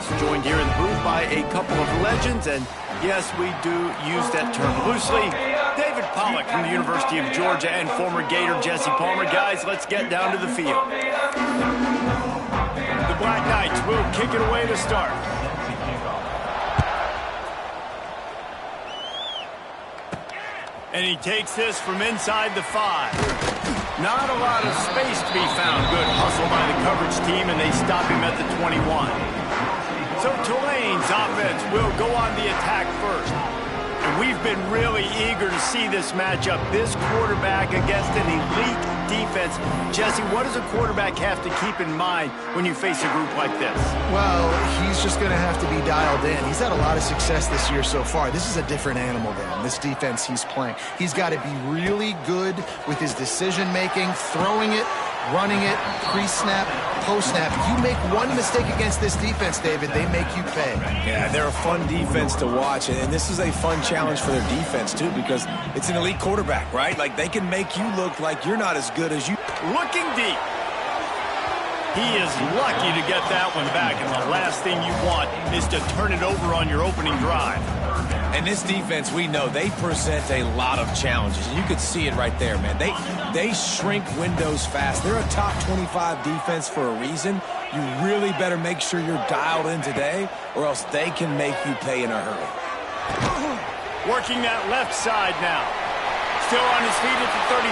Gras, joined here in the booth by a couple of legends, and yes, we do use that term loosely. David Pollock from the University of Georgia and former Gator Jesse Palmer. Guys, let's get down to the field. The Black Knights will kick it away to start. And he takes this from inside the 5. Not a lot of space to be found. Good hustle by the coverage team, and they stop him at the 21. So Tulane's offense will go on the attack first. And we've been really eager to see this matchup. This quarterback against an elite defense. Jesse, what does a quarterback have to keep in mind when you face a group like this? Well, he's just going to have to be dialed in. He's had a lot of success this year so far. This is a different animal than this defense he's playing. He's got to be really good with his decision-making, throwing it, running it, pre-snap, post-snap. You make one mistake against this defense, David, they make you pay. Yeah, they're a fun defense to watch, and this is a fun challenge for their defense, too, because it's an elite quarterback, right? Like, they can make you look like you're not as good as you. Looking deep. He is lucky to get that one back, and the last thing you want is to turn it over on your opening drive. And this defense, we know, they present a lot of challenges. You could see it right there, man. They shrink windows fast. They're a top 25 defense for a reason. You really better make sure you're dialed in today, or else they can make you pay in a hurry. Working that left side now. Still on his feet at the 35.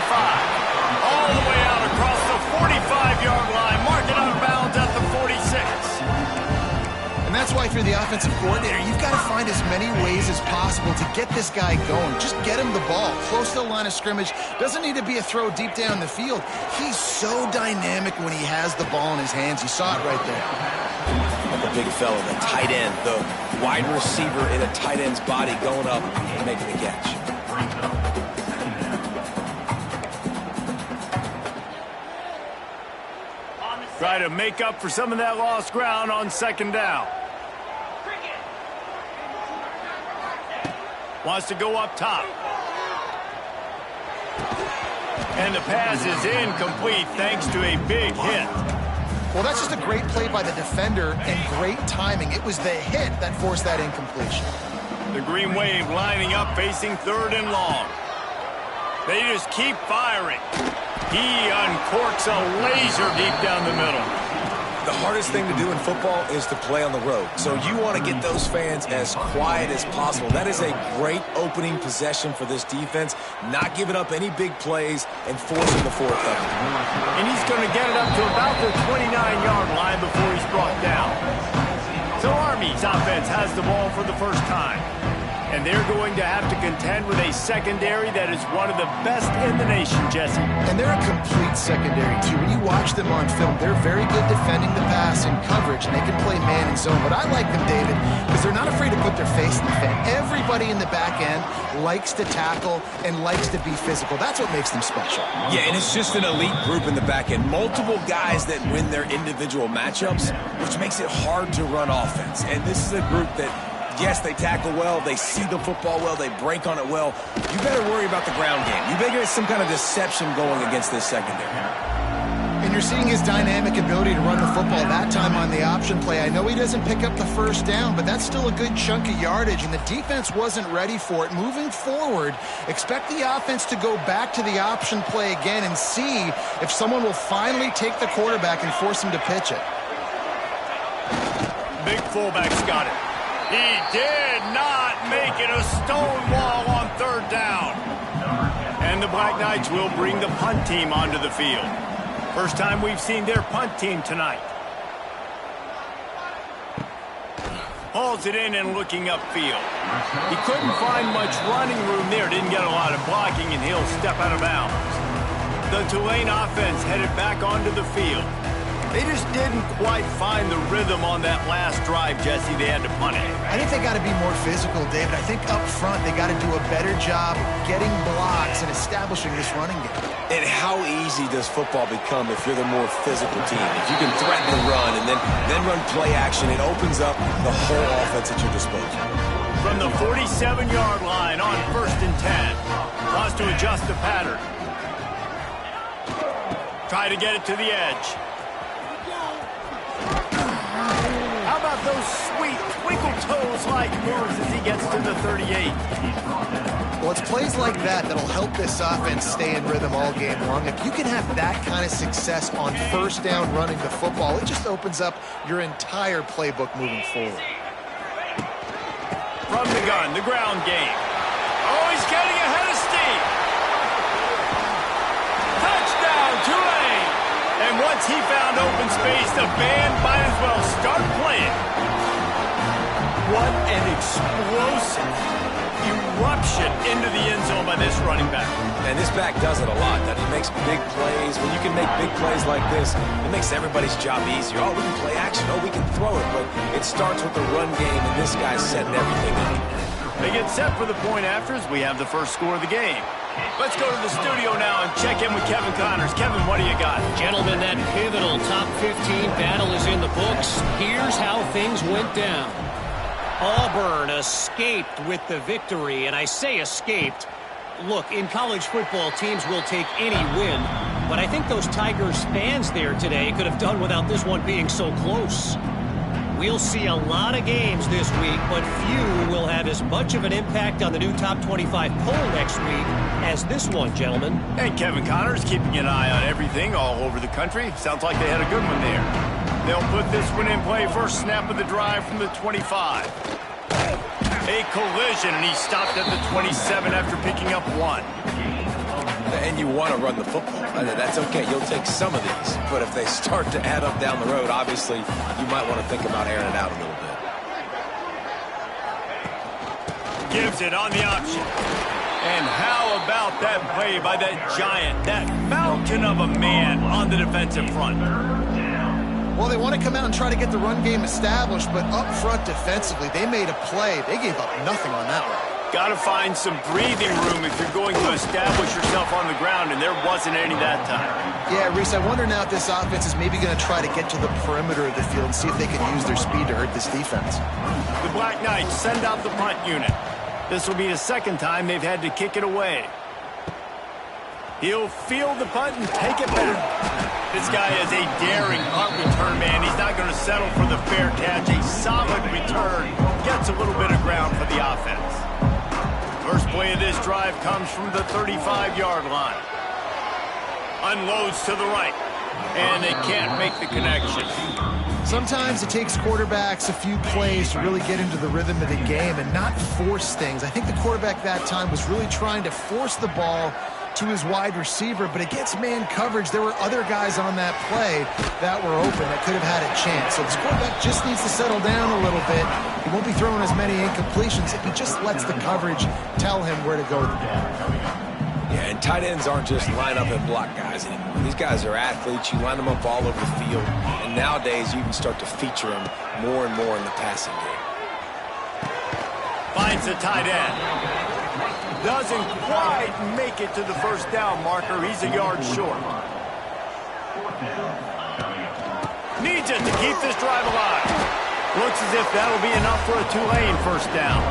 All the way out across the 45-yard line. Mark it out of bounds at the 46. And that's why if you're the offensive coordinator, you've got to find as many ways as possible to get this guy going. Just get him the ball close to the line of scrimmage. Doesn't need to be a throw deep down the field. He's so dynamic when he has the ball in his hands. You saw it right there. Like a big fella, the tight end, the wide receiver in a tight end's body going up and making the catch. Try to make up for some of that lost ground on second down. Wants to go up top. And the pass is incomplete thanks to a big hit. Well, that's just a great play by the defender and great timing. It was the hit that forced that incompletion. The Green Wave lining up facing third and long. They just keep firing. He uncorks a laser deep down the middle. The hardest thing to do in football is to play on the road. So you want to get those fans as quiet as possible. That is a great opening possession for this defense. Not giving up any big plays and forcing the fourth down. And he's going to get it up to about the 29-yard line before he's brought down. So Army's offense has the ball for the first time. And they're going to have to contend with a secondary that is one of the best in the nation, Jesse. And they're a complete secondary, too. When you watch them on film, they're very good defending the pass and coverage, and they can play man and zone. But I like them, David, because they're not afraid to put their face in the fan. Everybody in the back end likes to tackle and likes to be physical. That's what makes them special. Yeah, and it's just an elite group in the back end. Multiple guys that win their individual matchups, which makes it hard to run offense. And this is a group that, yes, they tackle well, they see the football well, they break on it well. You better worry about the ground game. You better get some kind of deception going against this secondary. And you're seeing his dynamic ability to run the football that time on the option play. I know he doesn't pick up the first down, but that's still a good chunk of yardage, and the defense wasn't ready for it. Moving forward, expect the offense to go back to the option play again and see if someone will finally take the quarterback and force him to pitch it. Big fullback's got it. He did not make it a stone wall on third down. And the Black Knights will bring the punt team onto the field. First time we've seen their punt team tonight. Hauls it in and looking upfield. He couldn't find much running room there. Didn't get a lot of blocking, and he'll step out of bounds. The Tulane offense headed back onto the field. They just didn't quite find the rhythm on that last drive, Jesse. They had to punt it. I think they got to be more physical, David. I think up front they got to do a better job of getting blocks and establishing this running game. And how easy does football become if you're the more physical team? If you can threaten the run and then run play action, it opens up the whole offense at your disposal. From the 47-yard line on 1st and 10. Wants to adjust the pattern. Try to get it to the edge. How about those toes-like moves as he gets to the 38. Well, it's plays like that that'll help this offense stay in rhythm all game long. If you can have that kind of success on first down running the football, it just opens up your entire playbook moving forward. From the gun, the ground game. Oh, he's getting ahead of steam. Touchdown, Tulane. And once he found open space, the band might as well start playing. What an explosive eruption into the end zone by this running back. And this back does it a lot. That he makes big plays. When you can make big plays like this, it makes everybody's job easier. Oh, we can play action. Oh, we can throw it. But it starts with the run game, and this guy's setting everything up. They get set for the point afters. We have the first score of the game. Let's go to the studio now and check in with Kevin Connors. Kevin, what do you got? Gentlemen, that pivotal top 15 battle is in the books. Here's how things went down. Auburn escaped with the victory, and I say escaped. Look, in college football, teams will take any win, but I think those Tigers fans there today could have done without this one being so close. We'll see a lot of games this week, but few will have as much of an impact on the new top 25 poll next week as this one, gentlemen. And Kevin Connors keeping an eye on everything all over the country. Sounds like they had a good one there. They'll put this one in play first snap of the drive from the 25. A collision, and he stopped at the 27 after picking up one. And you want to run the football. That's okay. You'll take some of these. But if they start to add up down the road, obviously, you might want to think about airing it out a little bit. Gives it on the option. And how about that play by that giant, that mountain of a man on the defensive front? Well, they want to come out and try to get the run game established, but up front defensively, they made a play. They gave up nothing on that one. Got to find some breathing room if you're going to establish yourself on the ground, and there wasn't any that time. Yeah, Reese, I wonder now if this offense is maybe going to try to get to the perimeter of the field and see if they can use their speed to hurt this defense. The Black Knights send out the punt unit. This will be the second time they've had to kick it away. He'll field the punt and take it back. This guy is a daring punt return man. He's not going to settle for the fair catch. A solid return. Gets a little bit of ground for the offense. First play of this drive comes from the 35-yard line. Unloads to the right. And they can't make the connection. Sometimes it takes quarterbacks a few plays to really get into the rhythm of the game and not force things. I think the quarterback that time was really trying to force the ball to his wide receiver, but against man coverage, there were other guys on that play that were open that could have had a chance. So this quarterback just needs to settle down a little bit. He won't be throwing as many incompletions if he just lets the coverage tell him where to go with the ball. Yeah, and tight ends aren't just line up and block guys anymore. These guys are athletes. You line them up all over the field, and nowadays you can start to feature them more and more in the passing game. Finds the tight end. Doesn't quite make it to the first down marker. He's a yard short. Needs it to keep this drive alive. Looks as if that'll be enough for a Tulane first down.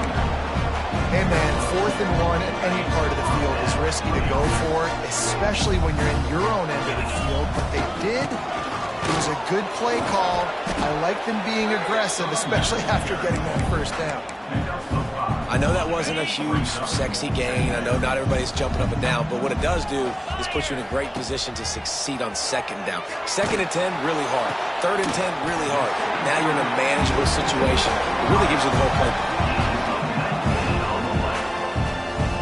Hey, man, 4th and 1 at any part of the field is risky to go for, especially when you're in your own end of the field. But they did. It was a good play call. I like them being aggressive, especially after getting that first down. I know that wasn't a huge, sexy gain. I know not everybody's jumping up and down, but what it does do is put you in a great position to succeed on second down. 2nd and 10, really hard. 3rd and 10, really hard. Now you're in a manageable situation. It really gives you the whole playbook.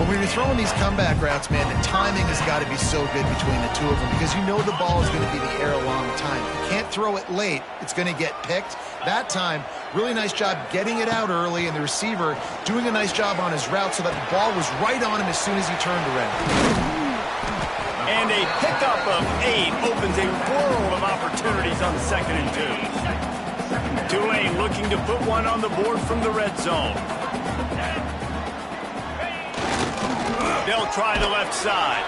When you're throwing these comeback routes, man, the timing has got to be so good between the two of them because you know the ball is going to be the air a long time. You can't throw it late. It's going to get picked. That time, really nice job getting it out early, and the receiver doing a nice job on his route so that the ball was right on him as soon as he turned around. And a pickup of 8 opens a world of opportunities on 2nd and 2. Tulane looking to put one on the board from the red zone. They'll try the left side.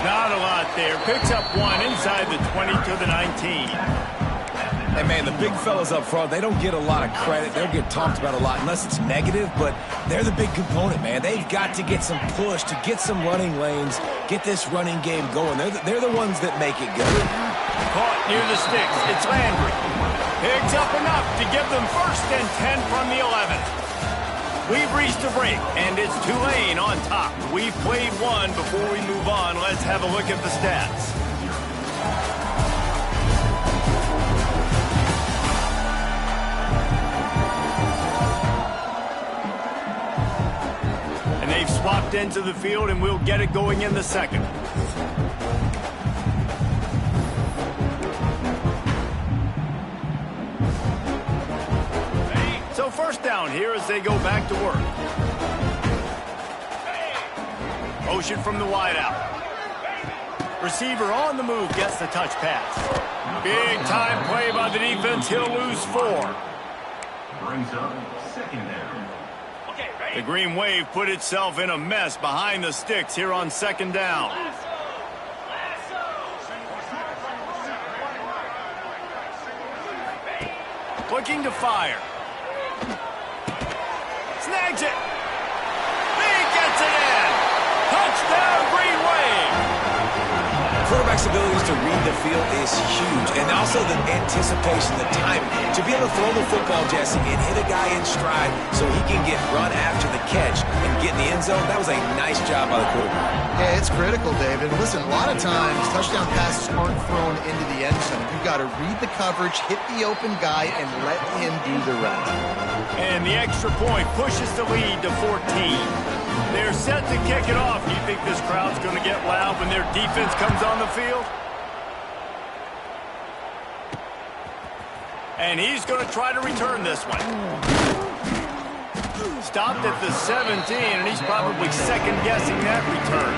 Not a lot there. Picks up 1 inside the 20 to the 19. Hey, man, the big fellas up front, they don't get a lot of credit. They'll get talked about a lot unless it's negative, but they're the big component, man. They've got to get some push, to get some running lanes, get this running game going. They're the ones that make it go. Caught near the sticks. It's Landry. Picks up enough to give them 1st and 10 from the 11. We've reached a break, and it's Tulane on top. We've played one. Before we move on, let's have a look at the stats. And they've swapped into the field, and we'll get it going in the 2nd. So 1st down here as they go back to work. Motion from the wideout. Receiver on the move gets the touch pass. Big time play by the defense. He'll lose 4. Brings up 2nd down. The Green Wave put itself in a mess behind the sticks here on 2nd down. Looking to fire. Snags it. He gets it in. Touchdown, Green Wave. Quarterback's abilities to read the field is huge, and also the anticipation, the timing. To be able to throw the football, Jesse, and hit a guy in stride so he can get run after the catch and get in the end zone, that was a nice job by the quarterback. Yeah, it's critical, David. Listen, a lot of times touchdown passes aren't thrown into the end zone. You've got to read the coverage, hit the open guy, and let him do the rest. And the extra point pushes the lead to 14. They're set to kick it off. Do you think this crowd's going to get loud when their defense comes on the field? And he's going to try to return this one. Stopped at the 17, and he's probably second-guessing that return.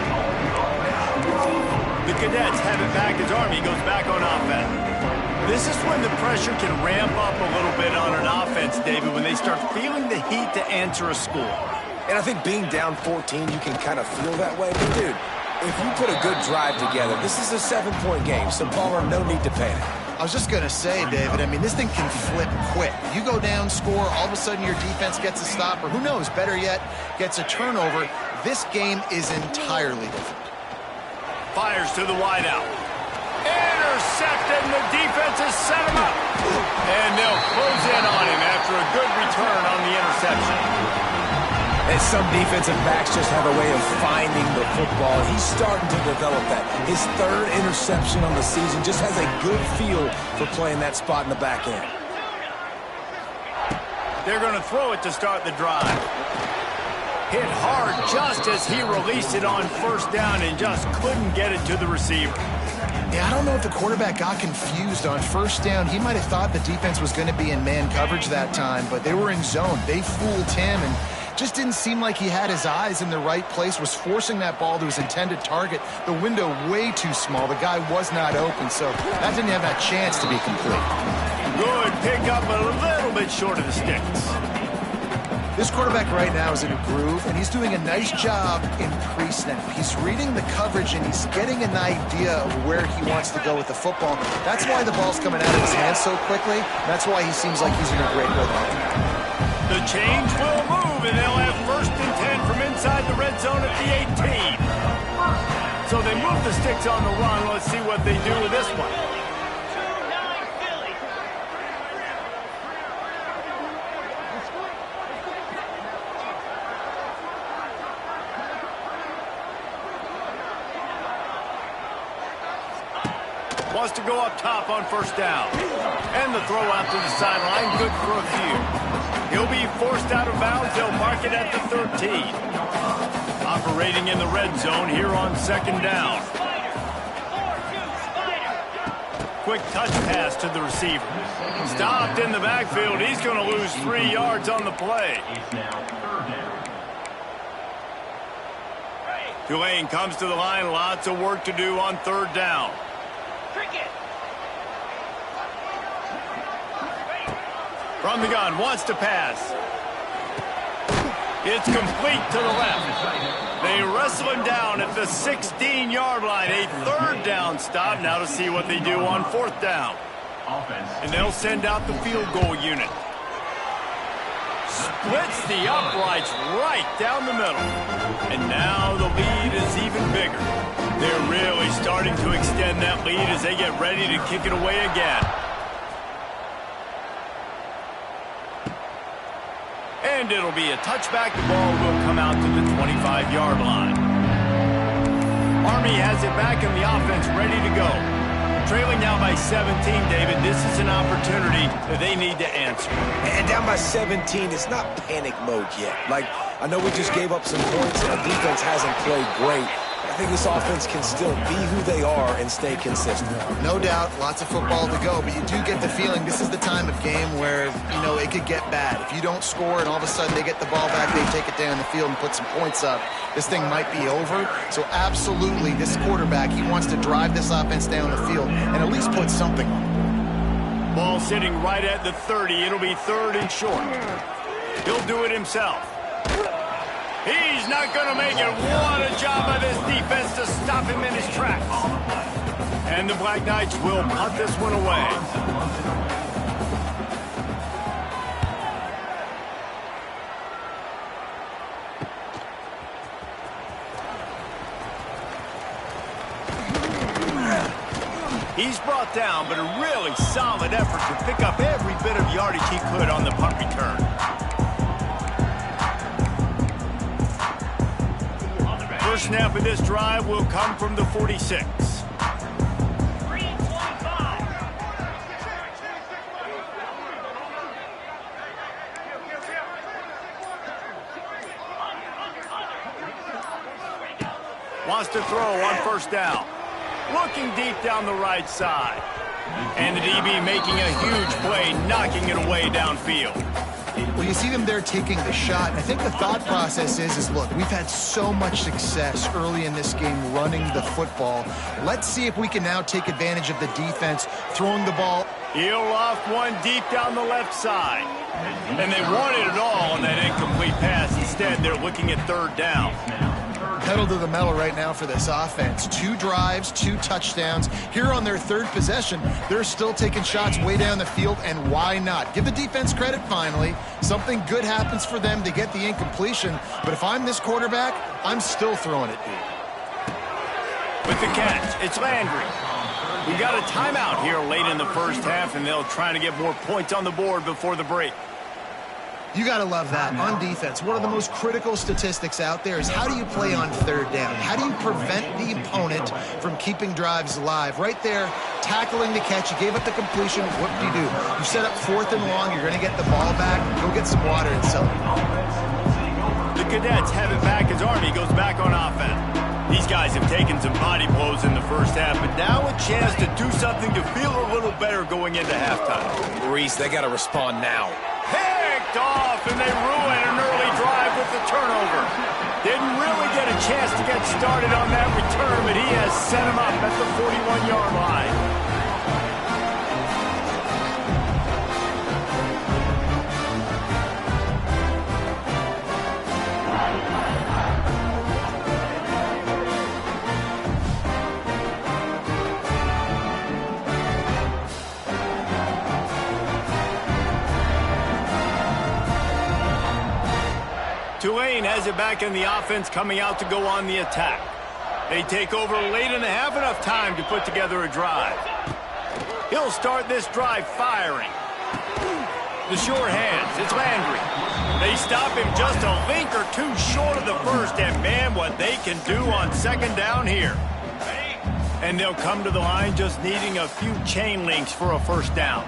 The Cadets have it back as Army goes back on offense. This is when the pressure can ramp up a little bit on an offense, David, when they start feeling the heat to answer a score. And I think being down 14, you can kind of feel that way. But, dude, if you put a good drive together, this is a 7-point game, so Palmer, no need to panic. I was just going to say, David, I mean, this thing can flip quick. You go down, score, all of a sudden your defense gets a stop, or who knows, better yet, gets a turnover. This game is entirely different. Fires to the wideout. Intercepted, and the defense has set him up. And they'll close in on him after a good return on the interception. And some defensive backs just have a way of finding the football. He's starting to develop that. His 3rd interception on the season, just has a good feel for playing that spot in the back end. They're going to throw it to start the drive. Hit hard just as he released it on 1st down and just couldn't get it to the receiver. Yeah, I don't know if the quarterback got confused on 1st down. He might have thought the defense was going to be in man coverage that time, but they were in zone. They fooled him and just didn't seem like he had his eyes in the right place, was forcing that ball to his intended target. The window way too small. The guy was not open, so that didn't have that chance to be complete. Good pickup, but a little bit short of the sticks. This quarterback right now is in a groove, and he's doing a nice job in pre-snap. He's reading the coverage, and he's getting an idea of where he wants to go with the football. That's why the ball's coming out of his hands so quickly. That's why he seems like he's in a great rhythm. The change will move, and they'll have 1st and 10 from inside the red zone at the 18. So they move the sticks on the run. Let's see what they do with this one. Wants to go up top on 1st down. And the throw out to the sideline, good for a few. He'll be forced out of bounds. They'll mark it at the 13. Operating in the red zone here on 2nd down. Quick touch pass to the receiver. Stopped in the backfield. He's going to lose 3 yards on the play. Tulane comes to the line. Lots of work to do on 3rd down. From the gun, wants to pass. It's complete to the left. They wrestle him down at the 16-yard line. A 3rd down stop. Now to see what they do on 4th down. And they'll send out the field goal unit. Splits the uprights right down the middle. And now the lead is even bigger. They're really starting to extend that lead as they get ready to kick it away again. And it'll be a touchback. The ball will come out to the 25-yard line. Army has it back and the offense ready to go. Trailing now by 17, David. This is an opportunity that they need to answer. And down by 17, it's not panic mode yet. Like, I know we just gave up some points and our defense hasn't played great. I think this offense can still be who they are and stay consistent. No doubt, lots of football to go, but you do get the feeling this is the time of game where, it could get bad. If you don't score and all of a sudden they get the ball back, they take it down the field and put some points up, this thing might be over. So absolutely, this quarterback, he wants to drive this offense down the field and at least put something on it. Ball sitting right at the 30. It'll be 3rd and short. He'll do it himself. He's not going to make it. What a job by this defense to stop him in his tracks. And the Black Knights will punt this one away. He's brought down, but a really solid effort to pick up every bit of yardage he could on the punt return. First snap of this drive will come from the 46. Wants to throw on first down. Looking deep down the right side. And the DB making a huge play, knocking it away downfield. Well, you see them there taking the shot. And I think the thought process is look, we've had so much success early in this game running the football. Let's see if we can now take advantage of the defense throwing the ball. He'll loft one deep down the left side. And they wanted it all on that incomplete pass. Instead, they're looking at 3rd down. Pedal to the metal right now for this offense. 2 drives, 2 touchdowns. Here on their 3rd possession, they're still taking shots way down the field, and why not? Give the defense credit finally. Something good happens for them to get the incompletion, but if I'm this quarterback, I'm still throwing it deep. With the catch, it's Landry. We got a timeout here late in the first half, and they'll try to get more points on the board before the break. You got to love that. On defense, one of the most critical statistics out there is how do you play on 3rd down? How do you prevent the opponent from keeping drives alive? Right there, tackling the catch. You gave up the completion. What do? You set up 4th and long. You're going to get the ball back. Go get some water and sell it. The Cadets have it back as Army goes back on offense. These guys have taken some body blows in the first half, but now a chance to do something to feel a little better going into halftime. Reese, they got to respond now. Picked off, and they ruin an early drive with the turnover. Didn't really get a chance to get started on that return, but he has set him up at the 41-yard line. Tulane has it back in the offense, coming out to go on the attack. They take over late and have enough time to put together a drive. He'll start this drive firing. The sure hands, it's Landry. They stop him just a link or two short of the first, and man, what they can do on 2nd down here. And they'll come to the line just needing a few chain links for a first down.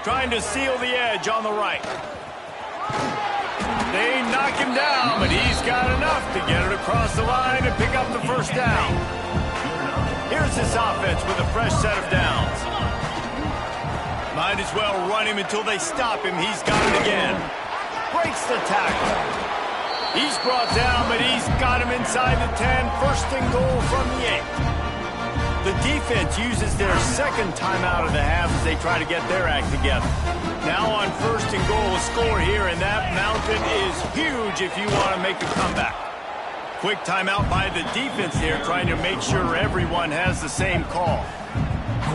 Trying to seal the edge on the right. They knock him down, but he's got enough to get it across the line and pick up the first down. Here's this offense with a fresh set of downs. Might as well run him until they stop him. He's got it again. Breaks the tackle. He's brought down, but he's got him inside the 10. 1st and goal from the 8. The defense uses their 2nd timeout of the half as they try to get their act together. Now on 1st and goal, a score here, and that mountain is huge if you want to make a comeback. Quick timeout by the defense here, trying to make sure everyone has the same call.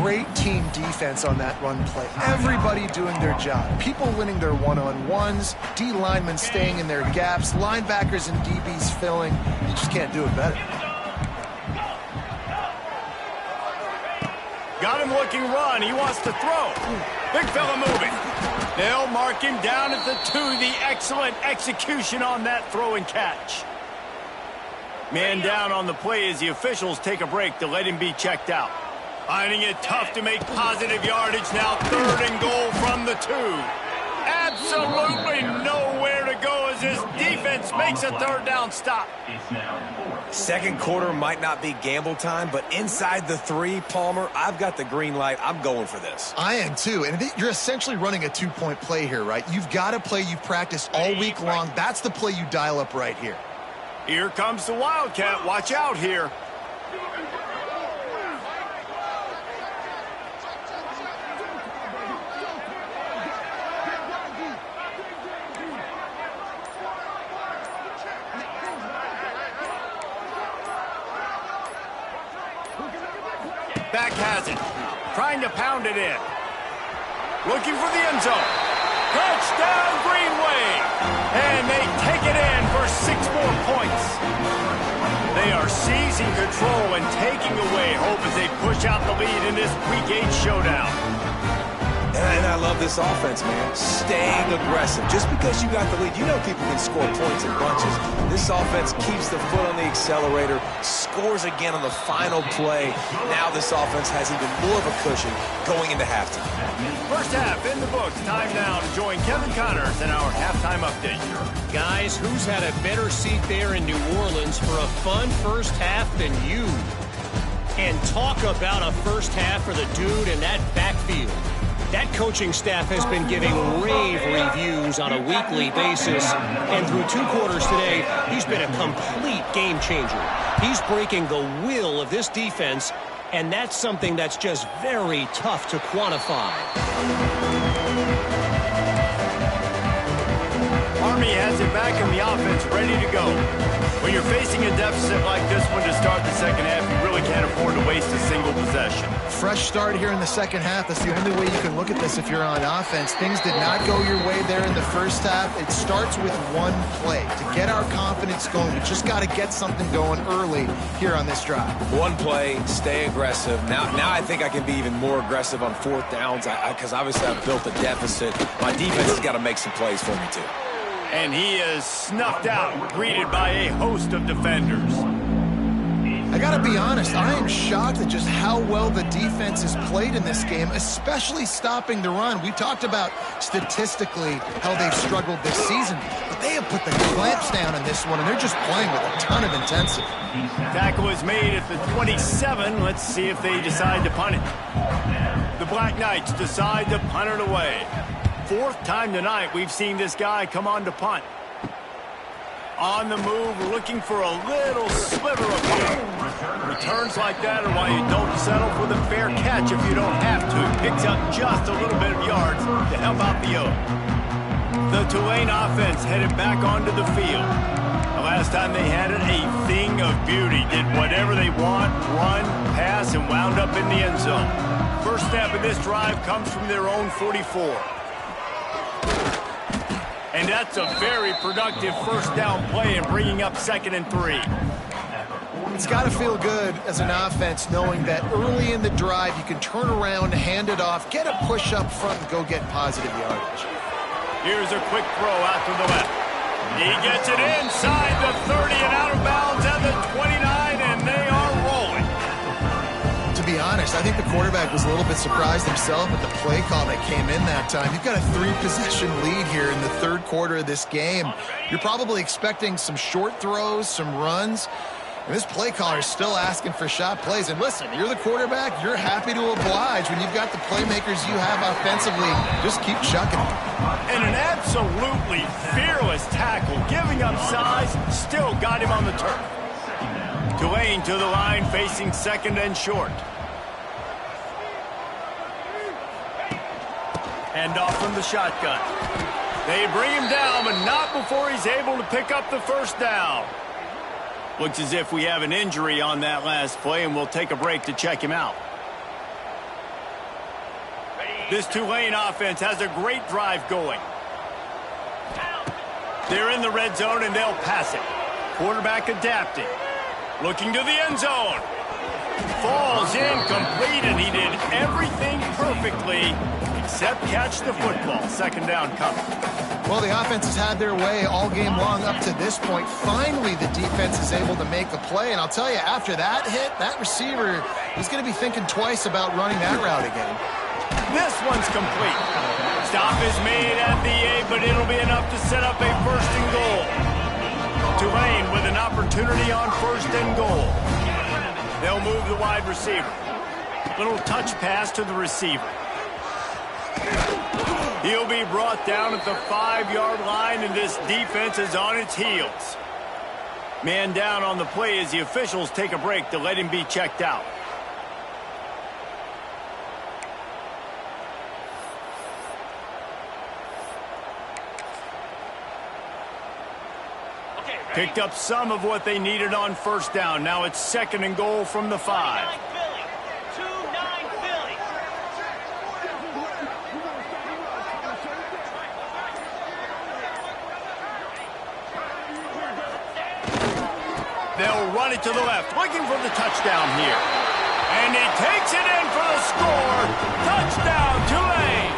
Great team defense on that run play. Everybody doing their job. People winning their one-on-ones, D linemen staying in their gaps, linebackers and DBs filling. You just can't do it better. Got him looking run. He wants to throw. Big fella moving. They'll mark him down at the 2. The excellent execution on that throw and catch. Man down on the play as the officials take a break to let him be checked out. Finding it tough to make positive yardage now. 3rd and goal from the 2. Absolutely nowhere to go as this defense makes a 3rd down stop. Second quarter might not be gamble time, but inside the 3, Palmer, I've got the green light. I'm going for this. I am too, and you're essentially running a 2-point play here, right? You've got a play you've practiced all week long. That's the play you dial up right here. Here comes the Wildcat. Watch out here. Back has it. Trying to pound it in. Looking for the end zone. Touchdown, Green Wave. And they take it in for 6 more points. They are seizing control and taking away hope as they push out the lead in this Week 8 showdown. And I love this offense, man. Staying aggressive. Just because you got the lead, you know people can score points in bunches. This offense keeps the foot on the accelerator, scores again on the final play. Now this offense has even more of a cushion going into halftime. First half in the books. Time now to join Kevin Connors in our halftime update. Guys, who's had a better seat there in New Orleans for a fun first half than you? And talk about a first half for the dude in that backfield. That coaching staff has been giving rave reviews on a weekly basis. And through 2 quarters today, he's been a complete game changer. He's breaking the will of this defense, and that's something that's just very tough to quantify. Army has it back in the offense, ready to go. When you're facing a deficit like this one to start the second half, you really can't afford to waste a single possession. Fresh start here in the second half. That's the only way you can look at this if you're on offense. Things did not go your way there in the first half. It starts with one play. To get our confidence going, we just got to get something going early here on this drive. One play, stay aggressive. Now I think I can be even more aggressive on 4th downs because obviously I've built a deficit. My defense has got to make some plays for me too. And he is snuffed out, greeted by a host of defenders. I got to be honest, I am shocked at just how well the defense has played in this game, especially stopping the run. We talked about statistically how they've struggled this season, but they have put the clamps down in this one, and they're just playing with a ton of intensity. Tackle is made at the 27. Let's see if they decide to punt it. The Black Knights decide to punt it away. 4th time tonight we've seen this guy come on to punt. On the move, looking for a little sliver of hope. Returns like that are why you don't settle for the fair catch if you don't have to. Picks up just a little bit of yards to help out the O. The Tulane offense headed back onto the field. The last time they had it, a thing of beauty. Did whatever they want, run, pass, and wound up in the end zone. First snap of this drive comes from their own 44. And that's a very productive first down play and bringing up 2nd and 3. It's got to feel good as an offense knowing that early in the drive you can turn around, hand it off, get a push up front, and go get positive yardage. Here's a quick throw out to the left. He gets it inside the 30 and out of bounds at the 29, and they are rolling. To be honest, I think the quarterback was a little bit surprised himself at the play call that came in that time. You've got a 3-possession lead here in the 3rd quarter of this game. You're probably expecting some short throws, some runs. And this play caller is still asking for shot plays. And listen, you're the quarterback. You're happy to oblige when you've got the playmakers you have offensively. Just keep chucking them. And an absolutely fearless tackle, giving up size, still got him on the turf. Tulane to the line, facing 2nd and short. Hand off from the shotgun. They bring him down, but not before he's able to pick up the first down. Looks as if we have an injury on that last play, and we'll take a break to check him out. This Tulane offense has a great drive going. They're in the red zone, and they'll pass it. Quarterback adapting. Looking to the end zone. Falls incomplete, and he did everything perfectly except catch the football. Second down coming. Well, the offense has had their way all game long up to this point. Finally, the defense is able to make a play. And I'll tell you, after that hit, that receiver, he's going to be thinking twice about running that route again. This one's complete. Stop is made at the 8, but it'll be enough to set up a first and goal. Tulane with an opportunity on first and goal. They'll move the wide receiver. Little touch pass to the receiver. He'll be brought down at the 5-yard line, and this defense is on its heels. Man down on the play as the officials take a break to let him be checked out. Picked up some of what they needed on first down. Now it's second and goal from the 5. They'll run it to the left, looking for the touchdown here. And he takes it in for the score. Touchdown, Tulane.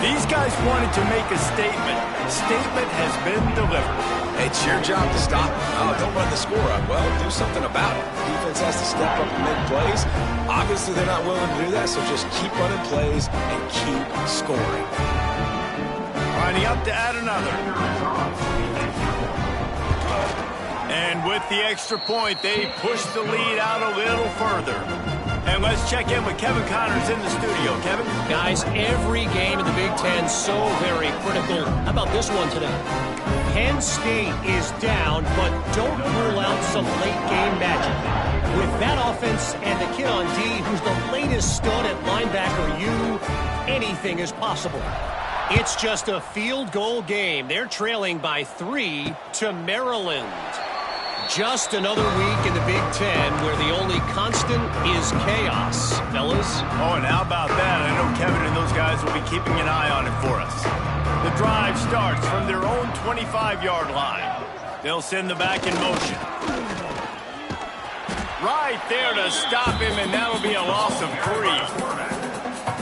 These guys wanted to make a statement. Statement has been delivered. It's your job to stop them. Oh, don't run the score up. Well, do something about it. Defense has to step up and make plays. Obviously, they're not willing to do that, so just keep running plays and keep scoring. Lining up to add another. And with the extra point, they push the lead out a little further. And let's check in with Kevin Connors in the studio. Kevin? Guys, every game in the Big Ten so very critical. How about this one today? Penn State is down, but don't rule out some late game magic. With that offense and the kid on D, who's the latest stud at linebacker U, anything is possible. It's just a field goal game. They're trailing by 3 to Maryland. Just another week in the Big Ten where the only constant is chaos, fellas. Oh, and how about that? I know Kevin and those guys will be keeping an eye on it for us. The drive starts from their own 25-yard line. They'll send the back in motion. Right there to stop him, and that'll be a loss of 3.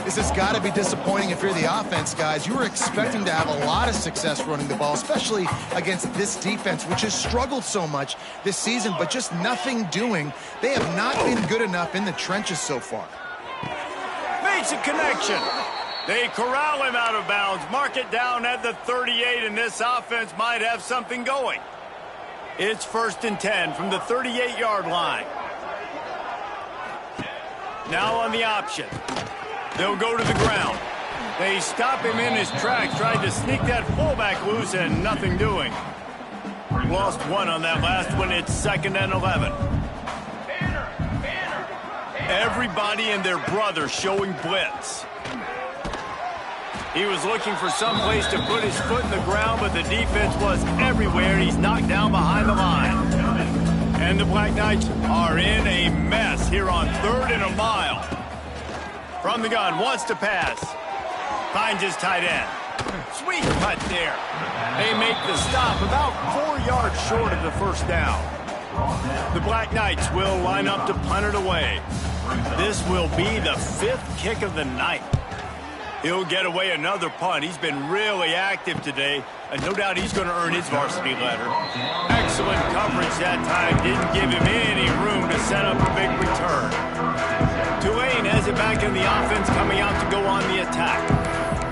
This has got to be disappointing if you're the offense, guys. You were expecting to have a lot of success running the ball, especially against this defense, which has struggled so much this season, but just nothing doing. They have not been good enough in the trenches so far. Makes a connection. They corral him out of bounds, mark it down at the 38, and this offense might have something going. It's first and 10 from the 38-yard line. Now on the option. They'll go to the ground. They stop him in his tracks, tried to sneak that fullback loose, and nothing doing. Lost one on that last one. It's second and 11. Everybody and their brother showing blitz. He was looking for some place to put his foot in the ground, but the defense was everywhere. He's knocked down behind the line. And the Black Knights are in a mess here on 3rd and a mile. From the gun, wants to pass. Finds his tight end. Sweet cut there. They make the stop about 4 yards short of the first down. The Black Knights will line up to punt it away. This will be the 5th kick of the night. He'll get away another punt. He's been really active today, and no doubt he's going to earn his varsity letter. Excellent coverage that time. Didn't give him any room to set up a big return. Tulane has it back in the offense, coming out to go on the attack.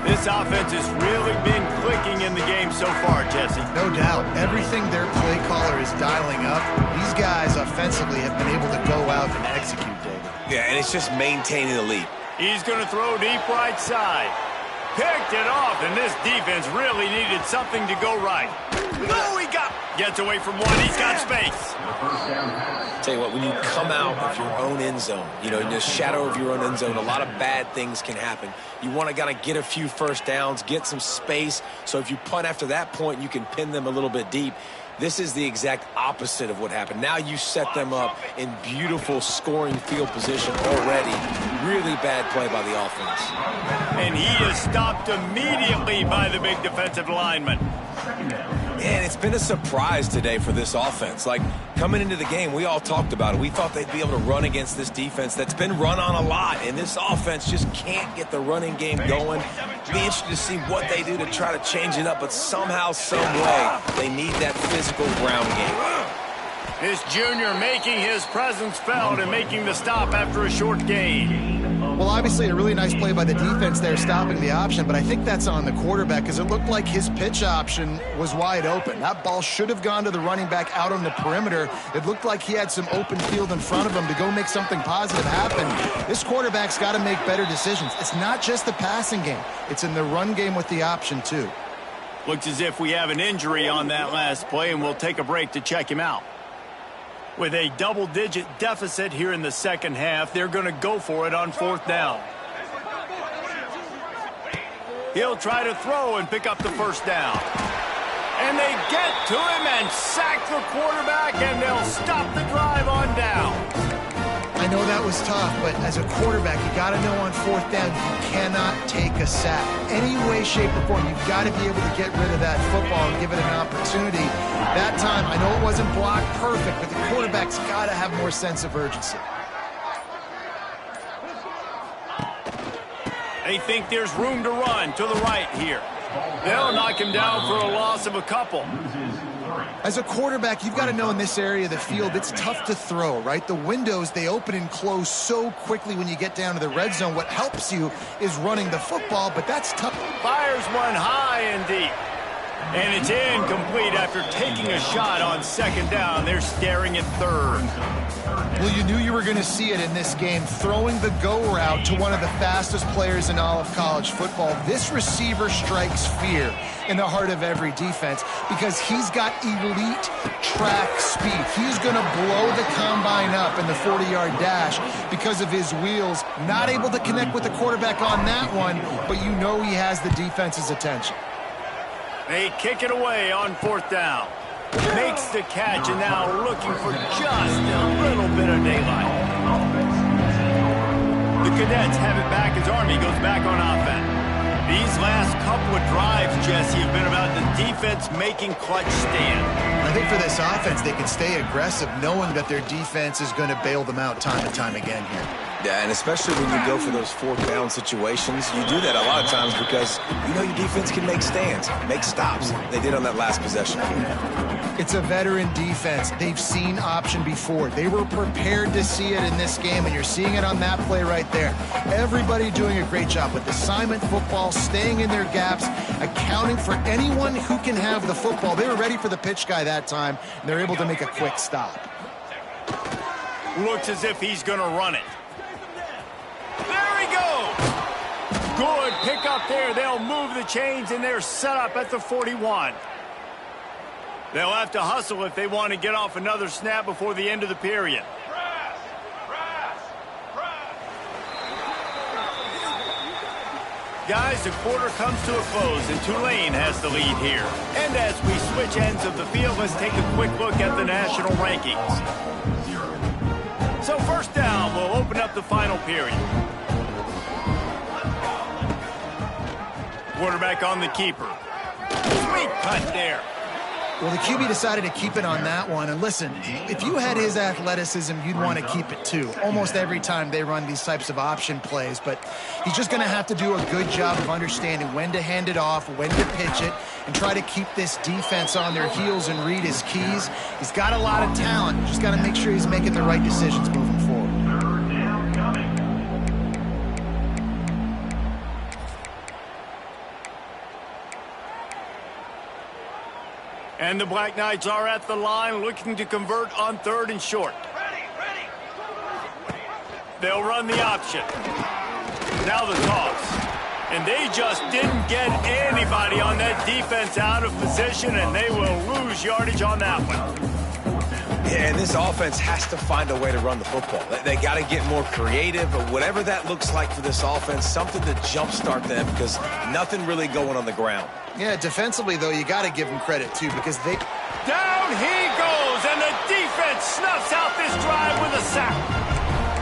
This offense has really been clicking in the game so far, Jesse. No doubt. Everything their play caller is dialing up, these guys offensively have been able to go out and execute, David. Yeah, and it's just maintaining the lead. He's going to throw deep right side. Picked it off, and this defense really needed something to go right. Oh, he gets away from one. He's got space. Tell you what, when you come out of your own end zone, in the shadow of your own end zone, a lot of bad things can happen. You want to kind of get a few first downs, get some space, so if you punt after that point, you can pin them a little bit deep. This is the exact opposite of what happened. Now you set them up in beautiful scoring field position already. Really bad play by the offense. And he is stopped immediately by the big defensive lineman. second down. And it's been a surprise today for this offense. Like, coming into the game, we all talked about it. We thought they'd be able to run against this defense that's been run on a lot, and this offense just can't get the running game going. Be interested to see what they do to try to change it up, but somehow, some way, they need that physical ground game. This junior making his presence felt and making the stop after a short gain. Well, obviously a really nice play by the defense there stopping the option, but I think that's on the quarterback because it looked like his pitch option was wide open. That ball should have gone to the running back out on the perimeter. It looked like he had some open field in front of him to go make something positive happen. This quarterback's got to make better decisions. It's not just the passing game. It's in the run game with the option, too. Looks as if we have an injury on that last play, and we'll take a break to check him out. With a double-digit deficit here in the second half, they're going to go for it on fourth down. He'll try to throw and pick up the first down. And they get to him and sack the quarterback, and they'll stop the drive on down. I know that was tough, but as a quarterback, you got to know on fourth down you cannot take a sack. Any way, shape, or form, you've got to be able to get rid of that football and give it an opportunity. That time, I know it wasn't blocked perfect, but the quarterback's got to have more sense of urgency. They think there's room to run to the right here. They'll knock him down for a loss of a couple. As a quarterback, you've got to know in this area of the field, it's tough to throw, right? The windows, they open and close so quickly when you get down to the red zone. What helps you is running the football, but that's tough. Fires one high and deep. And it's incomplete after taking a shot on second down. They're staring at third. Well, you knew you were going to see it in this game, throwing the go route to one of the fastest players in all of college football. This receiver strikes fear in the heart of every defense because he's got elite track speed. He's going to blow the combine up in the 40-yard dash because of his wheels. Not able to connect with the quarterback on that one, but you know he has the defense's attention. They kick it away on fourth down. Makes the catch and now looking for just a little bit of daylight. The Cadets have it back as Army goes back on offense. These last couple of drives, Jesse, have been about the defense making clutch stand. I think for this offense, they can stay aggressive knowing that their defense is going to bail them out time and time again here. Yeah, and especially when you go for those fourth down situations, you do that a lot of times because you know your defense can make stands, make stops. They did on that last possession. It's a veteran defense. They've seen option before. They were prepared to see it in this game, and you're seeing it on that play right there. Everybody doing a great job with assignment football, staying in their gaps, accounting for anyone who can have the football. They were ready for the pitch guy that time, and they're able to make a quick stop. Looks as if he's going to run it. There he goes. Good pick up there. They'll move the chains, and they're set up at the 41. They'll have to hustle if they want to get off another snap before the end of the period. Guys, the quarter comes to a close, and Tulane has the lead here. And as we switch ends of the field, let's take a quick look at the national rankings. So first down, we'll open up the final period. Quarterback on the keeper. Sweet cut there. Well, the QB decided to keep it on that one. And listen, if you had his athleticism, you'd want to keep it too. Almost every time they run these types of option plays. But he's just going to have to do a good job of understanding when to hand it off, when to pitch it, and try to keep this defense on their heels and read his keys. He's got a lot of talent. Just got to make sure he's making the right decisions moving forward. And the Black Knights are at the line looking to convert on third and short. They'll run the option. Now the toss. And they just didn't get anybody on that defense out of position, and they will lose yardage on that one. Yeah, and this offense has to find a way to run the football. They got to get more creative, or whatever that looks like for this offense, something to jumpstart them because nothing really going on the ground. Yeah, defensively, though, you got to give them credit, too, because they... Down he goes, and the defense snuffs out this drive with a sack.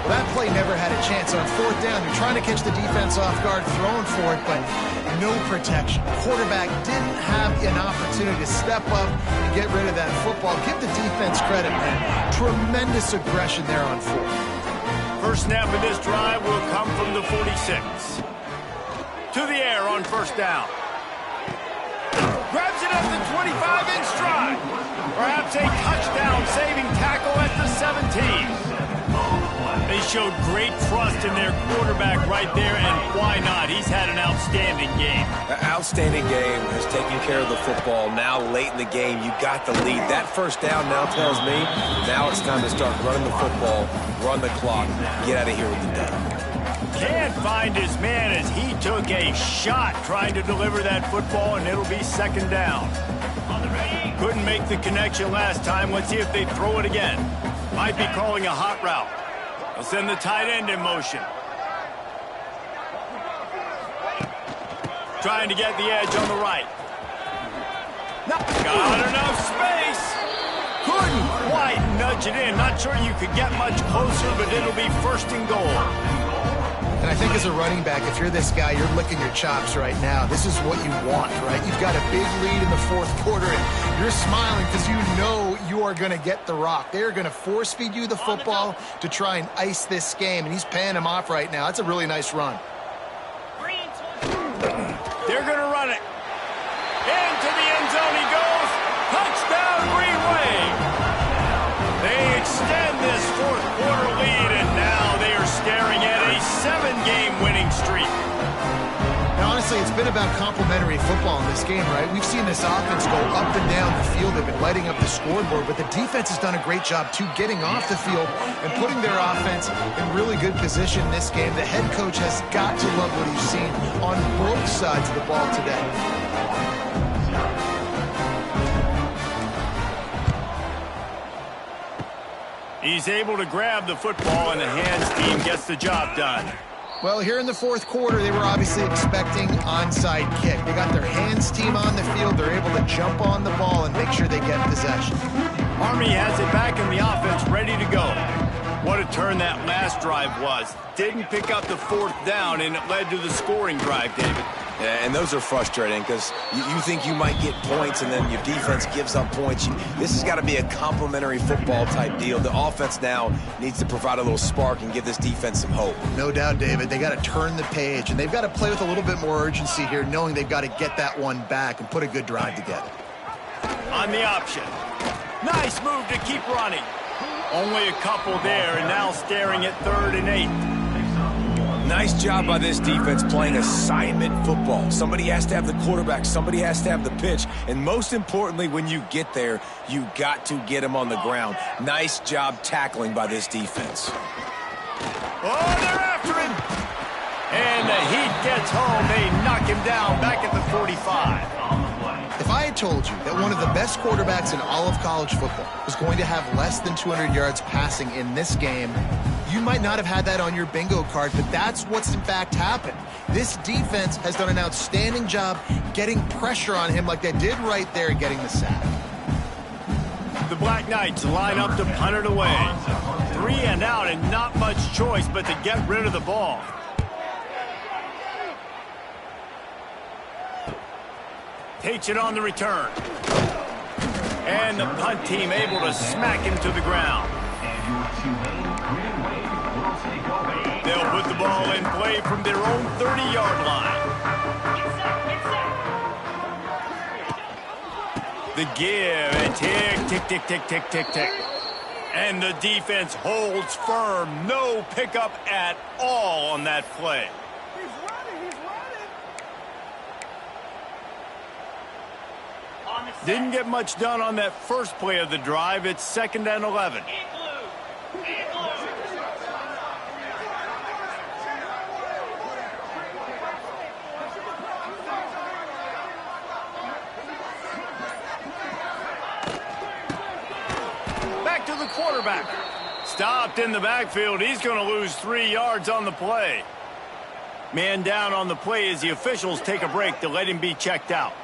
Well, that play never had a chance. On fourth down, they're trying to catch the defense off guard, throwing for it, but no protection. Quarterback didn't have an opportunity to step up and get rid of that football. Give the defense credit, man. Tremendous aggression there on fourth. First snap of this drive will come from the 46. To the air on first down. Grabs it at the 25 in stride. Perhaps a touchdown-saving tackle at the 17. They showed great trust in their quarterback right there, and why not? He's had an outstanding game. An outstanding game, has taken care of the football. Now late in the game, you got the lead. That first down now tells me now it's time to start running the football, run the clock, get out of here with the dub. Can't find his man as he took a shot trying to deliver that football, and it'll be second down. Couldn't make the connection last time. Let's see if they throw it again. Might be calling a hot route. They'll send the tight end in motion. Trying to get the edge on the right. Got enough space. Couldn't quite nudge it in. Not sure you could get much closer, but it'll be first and goal. And I think as a running back, if you're this guy, you're licking your chops right now. This is what you want, right? You've got a big lead in the fourth quarter, and you're smiling because you know you are going to get the rock. They're going to force-feed you the football to try and ice this game, and he's paying him off right now. That's a really nice run. They're going to run it. Into the end zone he goes. Touchdown, Green Wave. They extend this fourth quarter lead, and now they are staring at a 7-game winning streak. Now, honestly, it's been about complementary football in this game, right? We've seen this offense go up and down the field. They've been lighting up the scoreboard, but the defense has done a great job, too, getting off the field and putting their offense in really good position in this game. The head coach has got to love what he's seen on both sides of the ball today. He's able to grab the football, and the hands team gets the job done. Well, here in the fourth quarter, they were obviously expecting onside kick. They got their hands team on the field. They're able to jump on the ball and make sure they get possession. Army has it back in the offense, ready to go. What a turn that last drive was. Didn't pick up the fourth down, and it led to the scoring drive, David. Yeah, and those are frustrating because you think you might get points and then your defense gives up points. This has got to be a complementary football type deal. The offense now needs to provide a little spark and give this defense some hope. No doubt, David. They got to turn the page, and they've got to play with a little bit more urgency here, knowing they've got to get that one back and put a good drive together. On the option. Nice move to keep running. Only a couple there, and now staring at 3rd and 8. Nice job by this defense playing assignment football. Somebody has to have the quarterback. Somebody has to have the pitch. And most importantly, when you get there, you got to get him on the ground. Nice job tackling by this defense. Oh, they're after him. And the Heat gets home. They knock him down back at the 45. If I had told you that one of the best quarterbacks in all of college football was going to have less than 200 yards passing in this game, you might not have had that on your bingo card, but that's what's in fact happened. This defense has done an outstanding job getting pressure on him like they did right there and getting the sack. The Black Knights line up to punt it away. 3 and out and not much choice but to get rid of the ball. Takes it on the return. And the punt team able to smack him to the ground. They'll put the ball in play from their own 30-yard line. The give and tick, tick, tick, tick, tick, tick, tick. And the defense holds firm. No pickup at all on that play. Didn't get much done on that first play of the drive. It's 2nd and 11. Back to the quarterback. Stopped in the backfield. He's going to lose 3 yards on the play. Man down on the play as the officials take a break to let him be checked out.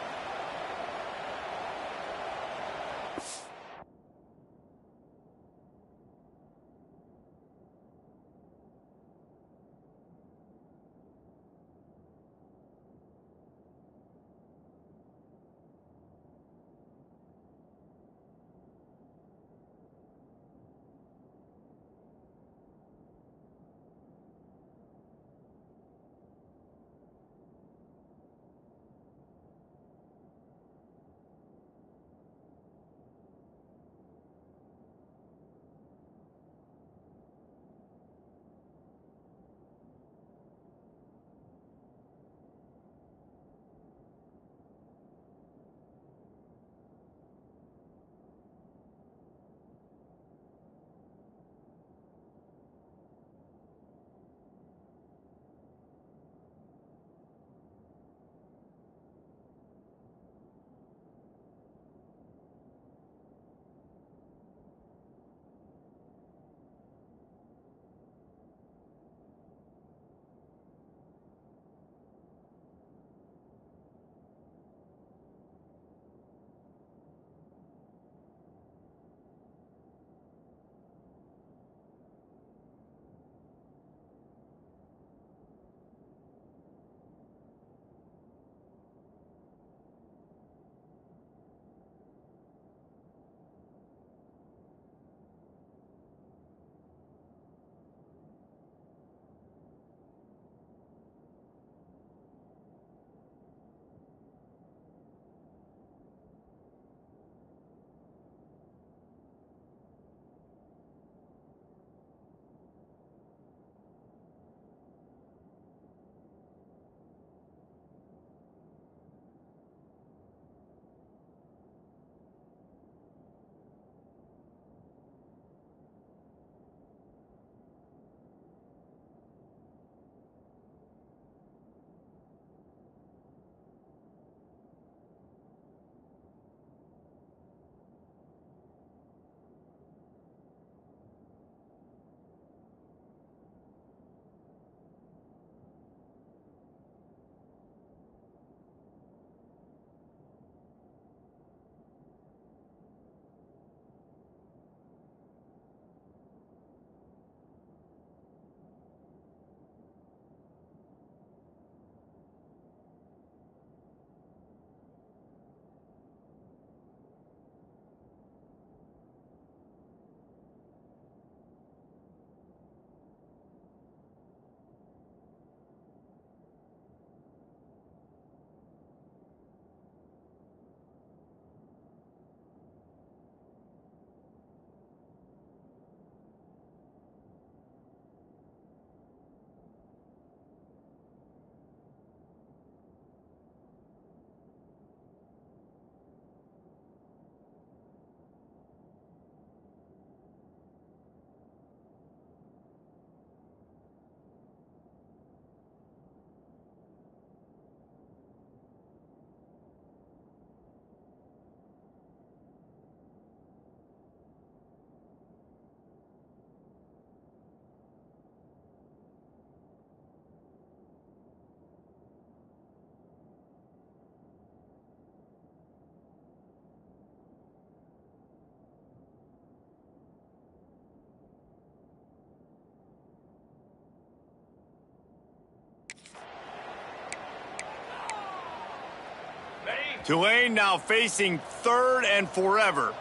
Tulane now facing 3rd and forever.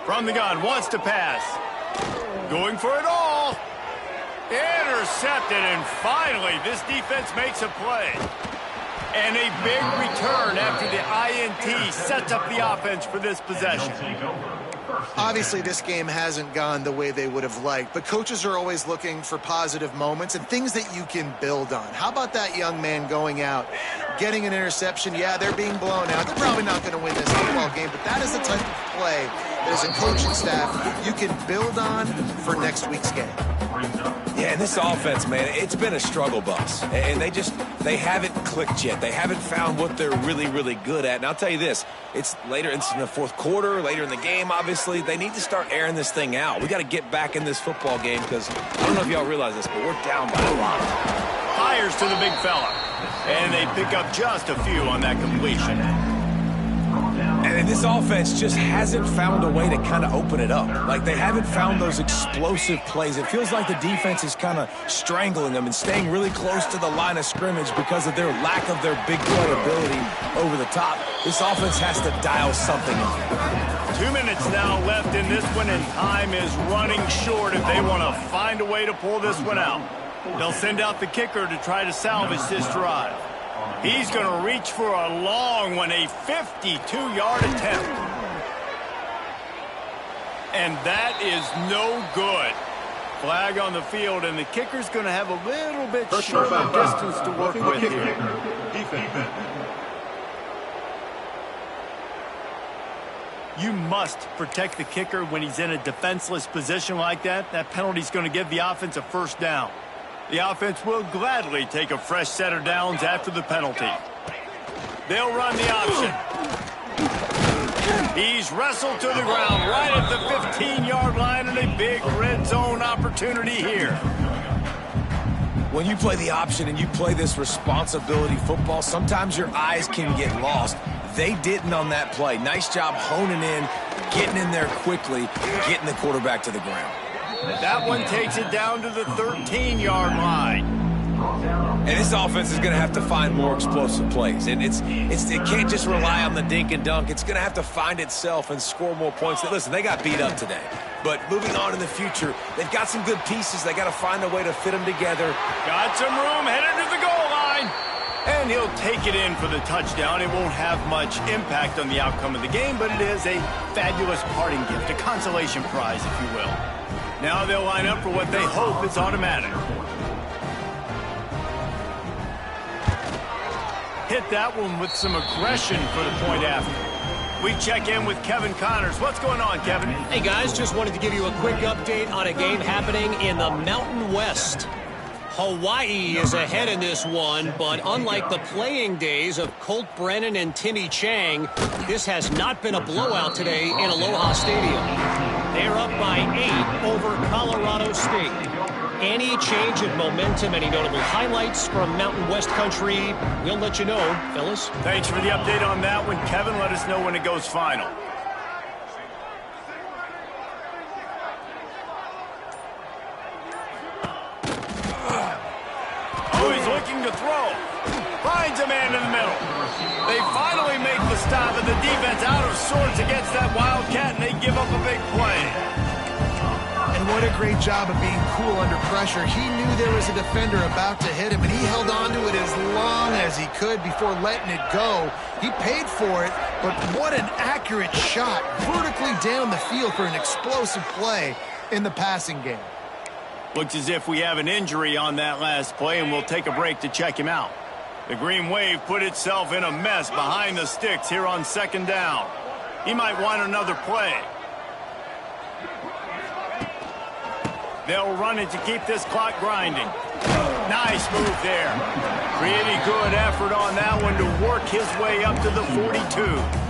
From the gun, wants to pass. Going for it all. Intercepted, and finally this defense makes a play. And a big return after the INT sets up the offense for this possession. Obviously, this game hasn't gone the way they would have liked, but coaches are always looking for positive moments and things that you can build on. How about that young man going out, getting an interception? Yeah, they're being blown out. They're probably not going to win this football game, but that is the type of play that as a coaching staff you can build on for next week's game. Yeah, and this offense, man, it's been a struggle bus. And they haven't clicked yet. They haven't found what they're really, really good at. And I'll tell you this, it's later in the fourth quarter, later in the game, obviously. They need to start airing this thing out. We got to get back in this football game because I don't know if y'all realize this, but we're down by a lot. Fires to the big fella. And they pick up just a few on that completion. And this offense just hasn't found a way to kind of open it up. Like, they haven't found those explosive plays. It feels like the defense is kind of strangling them and staying really close to the line of scrimmage because of their lack of their big play ability over the top. This offense has to dial something on. 2 minutes now left in this one, and time is running short if they want to find a way to pull this one out. They'll send out the kicker to try to salvage this drive. He's going to reach for a long one, a 52-yard attempt. And that is no good. Flag on the field, and the kicker's going to have a little bit shorter distance to work with here. You must protect the kicker when he's in a defenseless position like that. That penalty's going to give the offense a first down. The offense will gladly take a fresh set of downs after the penalty. They'll run the option. He's wrestled to the ground right at the 15-yard line, and a big red zone opportunity here. When you play the option and you play this responsibility football, sometimes your eyes can get lost. They didn't on that play. Nice job honing in, getting in there quickly, getting the quarterback to the ground. That one takes it down to the 13-yard line. And this offense is going to have to find more explosive plays. And it can't just rely on the dink and dunk. It's going to have to find itself and score more points. Listen, they got beat up today. But moving on in the future, they've got some good pieces. They got to find a way to fit them together. Got some room, headed to the goal line. And he'll take it in for the touchdown. It won't have much impact on the outcome of the game, but it is a fabulous parting gift, a consolation prize, if you will. Now they'll line up for what they hope is automatic. Hit that one with some aggression for the point after. We check in with Kevin Connors. What's going on, Kevin? Hey, guys, just wanted to give you a quick update on a game happening in the Mountain West. Hawaii is ahead in this one, but unlike the playing days of Colt Brennan and Timmy Chang, this has not been a blowout today in Aloha Stadium. They're up by 8 over Colorado State. Any change in momentum, any notable highlights from Mountain West country, we'll let you know, fellas. Thanks for the update on that one, Kevin. Let us know when it goes final. Oh, he's looking to throw. Finds a man in the middle. They finally make the stop, and the defense out of sorts against that Wildcat, and they give up a big play. And what a great job of being cool under pressure. He knew there was a defender about to hit him, and he held on to it as long as he could before letting it go. He paid for it, but what an accurate shot vertically down the field for an explosive play in the passing game. Looks as if we have an injury on that last play, and we'll take a break to check him out. The Green Wave put itself in a mess behind the sticks here on second down. He might want another play. They'll run it to keep this clock grinding. Nice move there. Pretty good effort on that one to work his way up to the 42.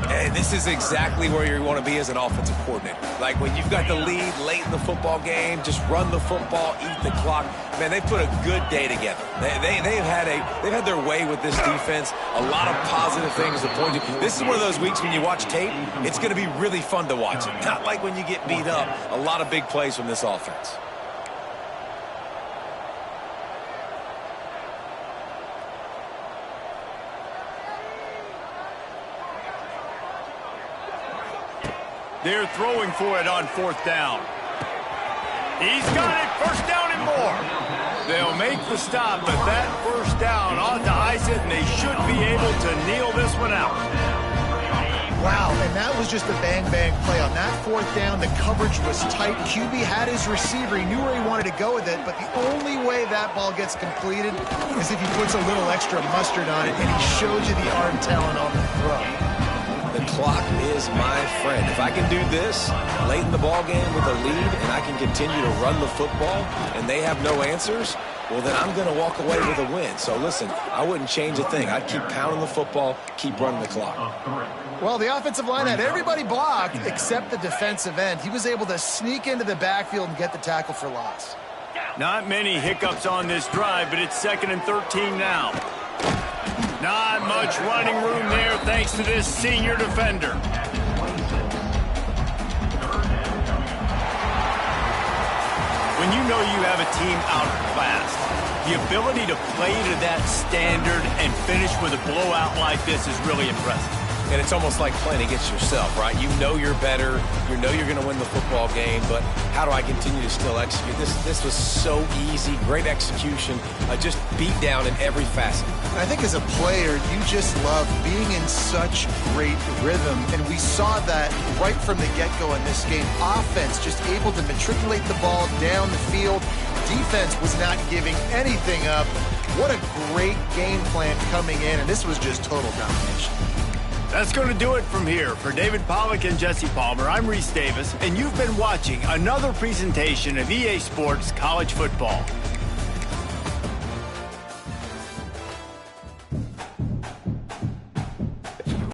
And this is exactly where you want to be as an offensive coordinator. Like when you've got the lead late in the football game, just run the football, eat the clock. Man, they've put a good day together. They've had their way with this defense. A lot of positive things to point to. This is one of those weeks when you watch tape, it's going to be really fun to watch it. Not like when you get beat up. A lot of big plays from this offense. They're throwing for it on 4th down. He's got it. 1st down and more. They'll make the stop, but that 1st down ought to ice it, and they should be able to kneel this one out. Wow, and that was just a bang-bang play. On that 4th down, the coverage was tight. QB had his receiver. He knew where he wanted to go with it, but the only way that ball gets completed is if he puts a little extra mustard on it, and he showed you the arm talent on the throw. The clock is my friend. If I can do this late in the ball game with a lead and I can continue to run the football and they have no answers, well, then I'm going to walk away with a win. So, listen, I wouldn't change a thing. I'd keep pounding the football, keep running the clock. Well, the offensive line had everybody blocked except the defensive end. He was able to sneak into the backfield and get the tackle for loss. Not many hiccups on this drive, but it's 2nd and 13 now. Not much running room there thanks to this senior defender. When you know you have a team outclassed, the ability to play to that standard and finish with a blowout like this is really impressive. And it's almost like playing against yourself, right? You know you're better. You know you're going to win the football game, but how do I continue to still execute? This was so easy, great execution, just beat down in every facet. I think as a player, you just love being in such great rhythm, and we saw that right from the get-go in this game. Offense just able to matriculate the ball down the field. Defense was not giving anything up. What a great game plan coming in, and this was just total domination. That's going to do it from here. For David Pollack and Jesse Palmer, I'm Reese Davis, and you've been watching another presentation of EA Sports College Football.